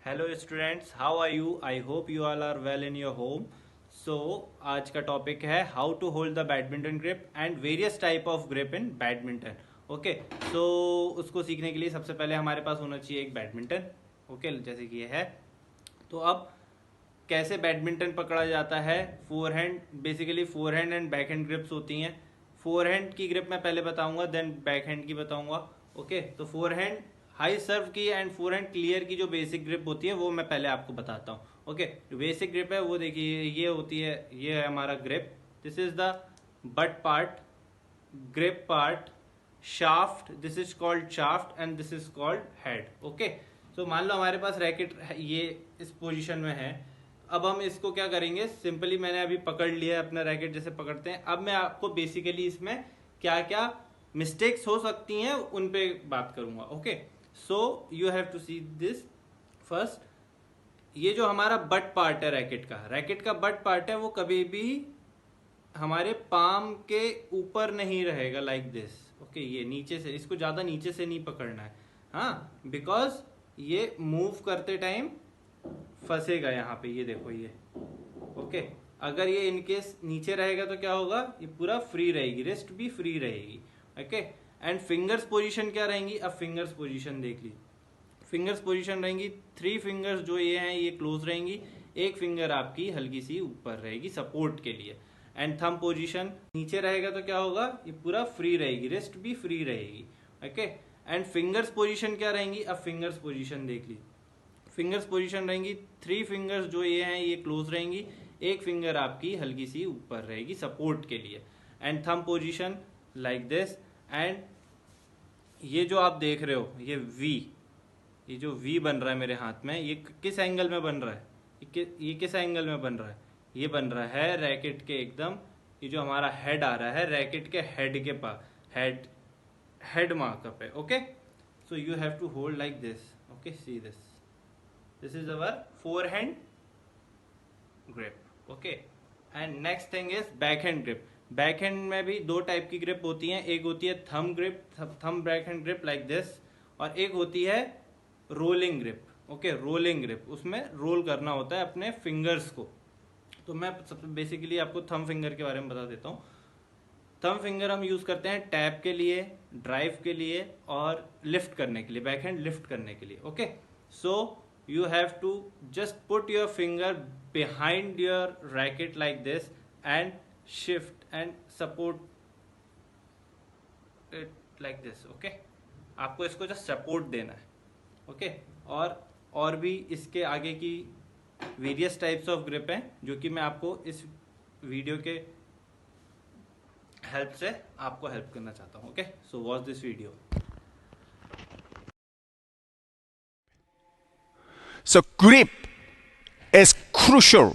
Hello students, how are you? I hope you all are well in your home. So आज का topic है how to hold the badminton grip and various type of grip in badminton. Okay, so उसको सीखने के लिए सबसे पहले हमारे पास होना चाहिए एक बैडमिंटन. ओके, जैसे कि ये है. तो अब कैसे बैडमिंटन पकड़ा जाता है? Forehand, basically forehand and backhand grips होती हैं. फोरहैंड की ग्रिप मैं पहले बताऊंगा, देन बैकहैंड की बताऊंगा. ओके, तो फोरहैंड हाई सर्व की एंड फोरहैंड क्लियर की जो बेसिक ग्रिप होती है वो मैं पहले आपको बताता हूँ. ओके, जो बेसिक ग्रिप है वो देखिए ये होती है. ये है हमारा grip. This is the but part, grip part, shaft. This is called shaft and this is called head. Okay, तो मान लो हमारे पास रैकेट ये इस पोजीशन में है. अब हम इसको क्या करेंगे? सिंपली मैंने अभी पकड़ लिया है अपना रैकेट जैसे पकड़ते हैं. अब मैं आपको बेसिकली इसमें क्या क्या मिस्टेक्स हो सकती हैं उन पे बात करूंगा. Okay, so you have to see this first. ये जो हमारा बट पार्ट है रैकेट का बट पार्ट है, वो कभी भी हमारे पाम के ऊपर नहीं रहेगा लाइक दिस. ओके, ये नीचे से, इसको ज्यादा नीचे से नहीं पकड़ना है. हाँ, बिकॉज ये मूव करते टाइम फंसेगा यहाँ पे. ये देखो ये. ओके, अगर ये इनकेस नीचे रहेगा तो क्या होगा? ये पूरा फ्री रहेगी, रिस्ट भी फ्री रहेगी. ओके, एंड फिंगर्स पोजीशन क्या रहेंगी? अब फिंगर्स पोजीशन देख ली. फिंगर्स पोजीशन रहेंगी, 3 फिंगर्स जो ये हैं ये क्लोज रहेंगी. एक फिंगर आपकी हल्की सी ऊपर रहेगी सपोर्ट के लिए. एंड थंब पोजीशन नीचे रहेगा तो क्या होगा? ये पूरा फ्री रहेगी, रिस्ट भी फ्री रहेगी. ओके, एंड फिंगर्स पोजीशन क्या रहेंगी? अब फिंगर्स पोजीशन देख ली. फिंगर्स पोजीशन रहेंगी, 3 फिंगर्स जो ये हैं ये क्लोज रहेंगी. एक फिंगर आपकी हल्की सी ऊपर रहेगी सपोर्ट के लिए. And thumb position like this. And ये जो आप देख रहे हो ये वी, ये जो वी बन रहा है मेरे हाथ में, ये किस एंगल में बन रहा है? ये किस एंगल में बन रहा है? ये बन रहा है रैकेट के एकदम, ये जो हमारा हेड आ रहा है रैकेट के हेड के पास, हेड मार्कर पे. Okay, so you have to hold like this. Okay, see this. This is our forehand grip. Okay, and next thing is backhand grip. Backhand में भी 2 टाइप की ग्रिप होती हैं. एक होती है thumb grip, thumb backhand grip like this, और एक होती है rolling grip. Okay, rolling grip, उसमें रोल करना होता है अपने फिंगर्स को. तो मैं सबसे बेसिकली आपको थंब फिंगर के बारे में बता देता हूँ. थंब फिंगर हम यूज करते हैं टैप के लिए, ड्राइव के लिए और लिफ्ट करने के लिए, बैकहैंड लिफ्ट करने के लिए. Okay, so you have to just put your finger behind your racket like this and shift and support it like this. okay, आपको इसको just सपोर्ट देना है. ओके, और भी इसके आगे की वेरियस टाइप्स ऑफ ग्रिप हैं जो कि मैं आपको इस वीडियो के हेल्प से आपको हेल्प करना चाहता हूँ. Okay, so watch this video. So grip is crucial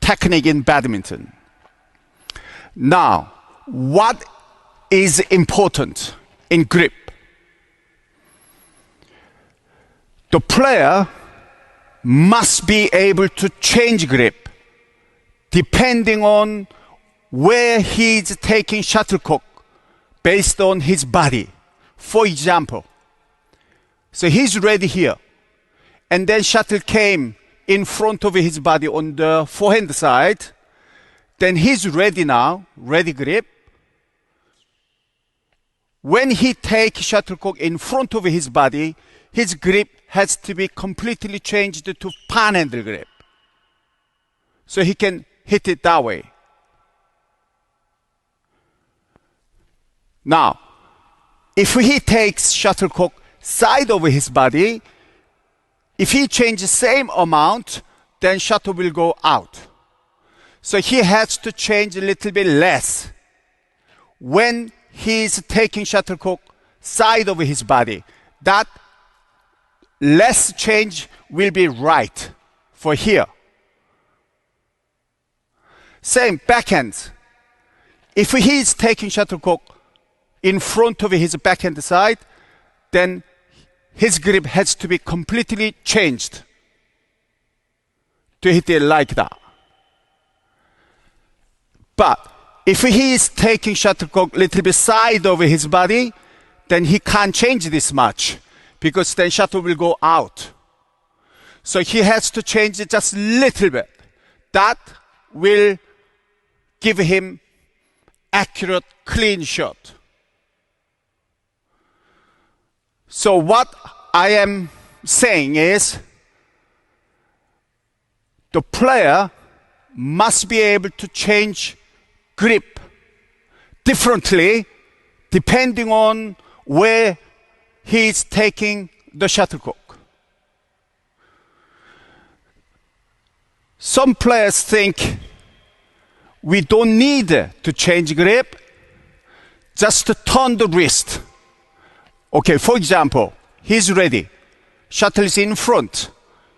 technique in badminton. Now, what is important in grip? The player must be able to change grip depending on where he's taking shuttlecock based on his body. For example, so he's ready here. And then shuttle came in front of his body on the forehand side. Then he's ready now, ready grip. When he takes shuttlecock in front of his body, his grip has to be completely changed to panhandle grip. So he can hit it that way. Now, if he takes shuttlecock side over his body, if he changes same amount, then shuttle will go out. So he has to change a little bit less. When he is taking shuttlecock side over his body, that less change will be right for here. Same backhand. If he is taking shuttlecock in front of his backhand side, then his grip has to be completely changed to hit it like that. But if he is taking shuttlecock a little bit side over his body, then he can't change this much because then shuttle will go out. So he has to change it just a little bit. That will give him accurate, clean shot. So what I am saying is the player must be able to change grip differently depending on where he's taking the shuttlecock. Some players think we don't need to change grip, just to turn the wrist. Okay, for example, he's ready. Shuttle is in front.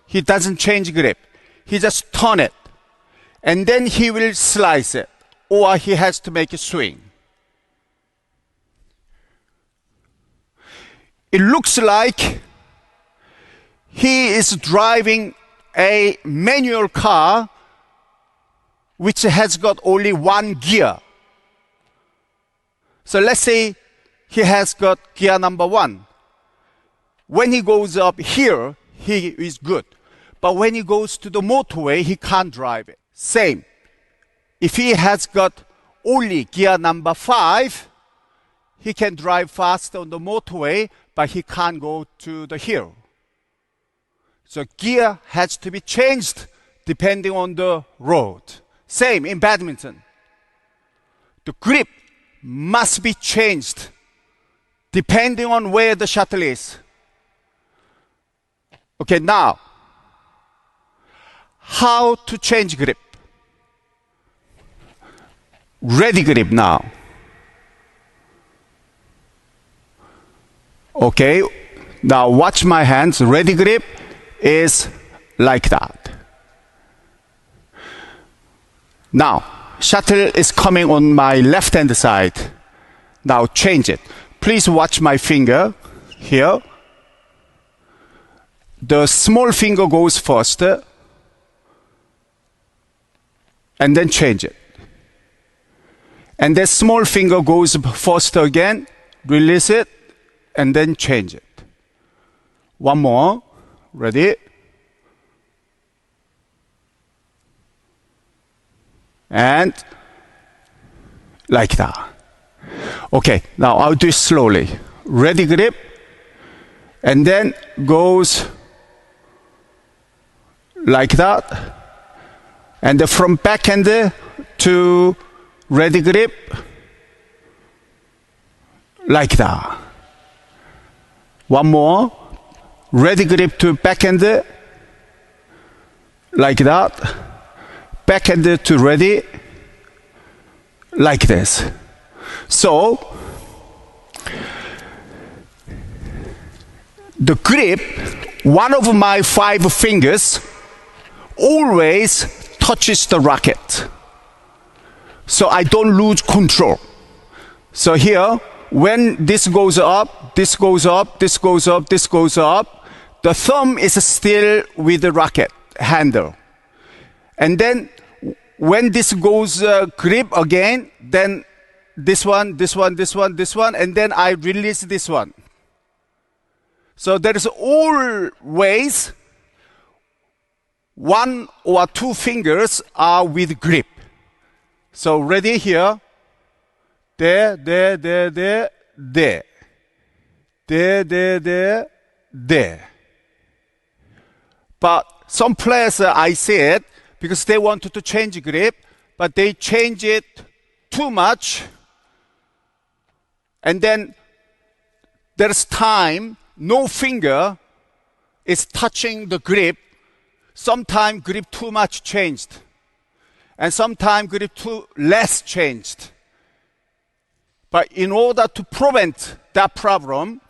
He doesn't change grip. He just turn it. And then he will slice it. Or he has to make a swing. It looks like he is driving a manual car which has got only one gear. So let's say he has got gear number 1. When he goes up here, he is good. But when he goes to the motorway, he can't drive it. Same. If he has got only gear number 5, he can drive fast on the motorway, but he can't go to the hill. So gear has to be changed depending on the road. Same in badminton. The grip must be changed depending on where the shuttle is. Okay, now, how to change grip? Ready grip now. Okay, now watch my hands. Ready grip is like that. Now, shuttle is coming on my left hand side. Now change it. Please watch my finger here. The small finger goes first and then change it. And the small finger goes first again, release it, and then change it. One more. Ready? And like that. Okay, now I'll do it slowly. Ready grip, and then goes like that. And then from backhand to ready grip, like that. One more. Ready grip to backhand, like that. Backhand to ready, like this. So, the grip, one of my 5 fingers always touches the racket. So I don't lose control. So here, when this goes up, this goes up, this goes up, this goes up, the thumb is still with the racket handle. And then when this goes grip again, then this one, this one, this one, this one, and then I release this one. So there is always 1 or 2 fingers are with grip. So ready here, there, there, there, there, there, there, there, there, there. But some players, I see it, because they wanted to change grip, but they change it too much. And then there's time, no finger is touching the grip. Sometimes grip too much changed. And sometimes grip too less changed. But in order to prevent that problem,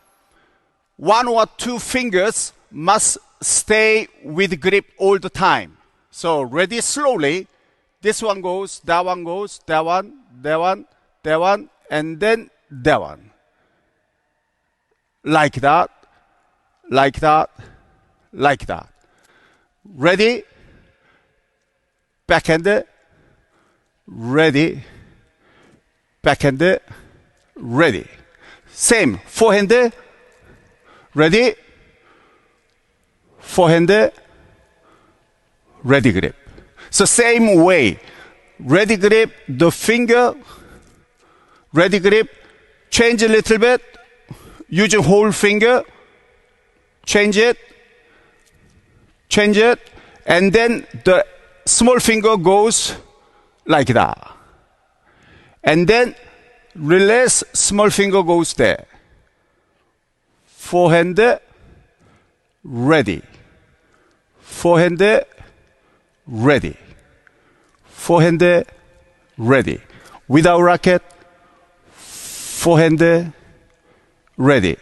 1 or 2 fingers must stay with grip all the time. So ready slowly. This one goes, that one goes, that one, that one, that one, and then that one. Like that, like that, like that. Ready? Backhand, ready, backhand, ready. Same, forehand, ready, forehand, ready grip. So same way, ready grip, the finger, ready grip, change a little bit, using whole finger, change it, and then the small finger goes like that. And then release, small finger goes there. Forehand, ready. Forehand, ready. Forehand, ready. Without racket, forehand, ready.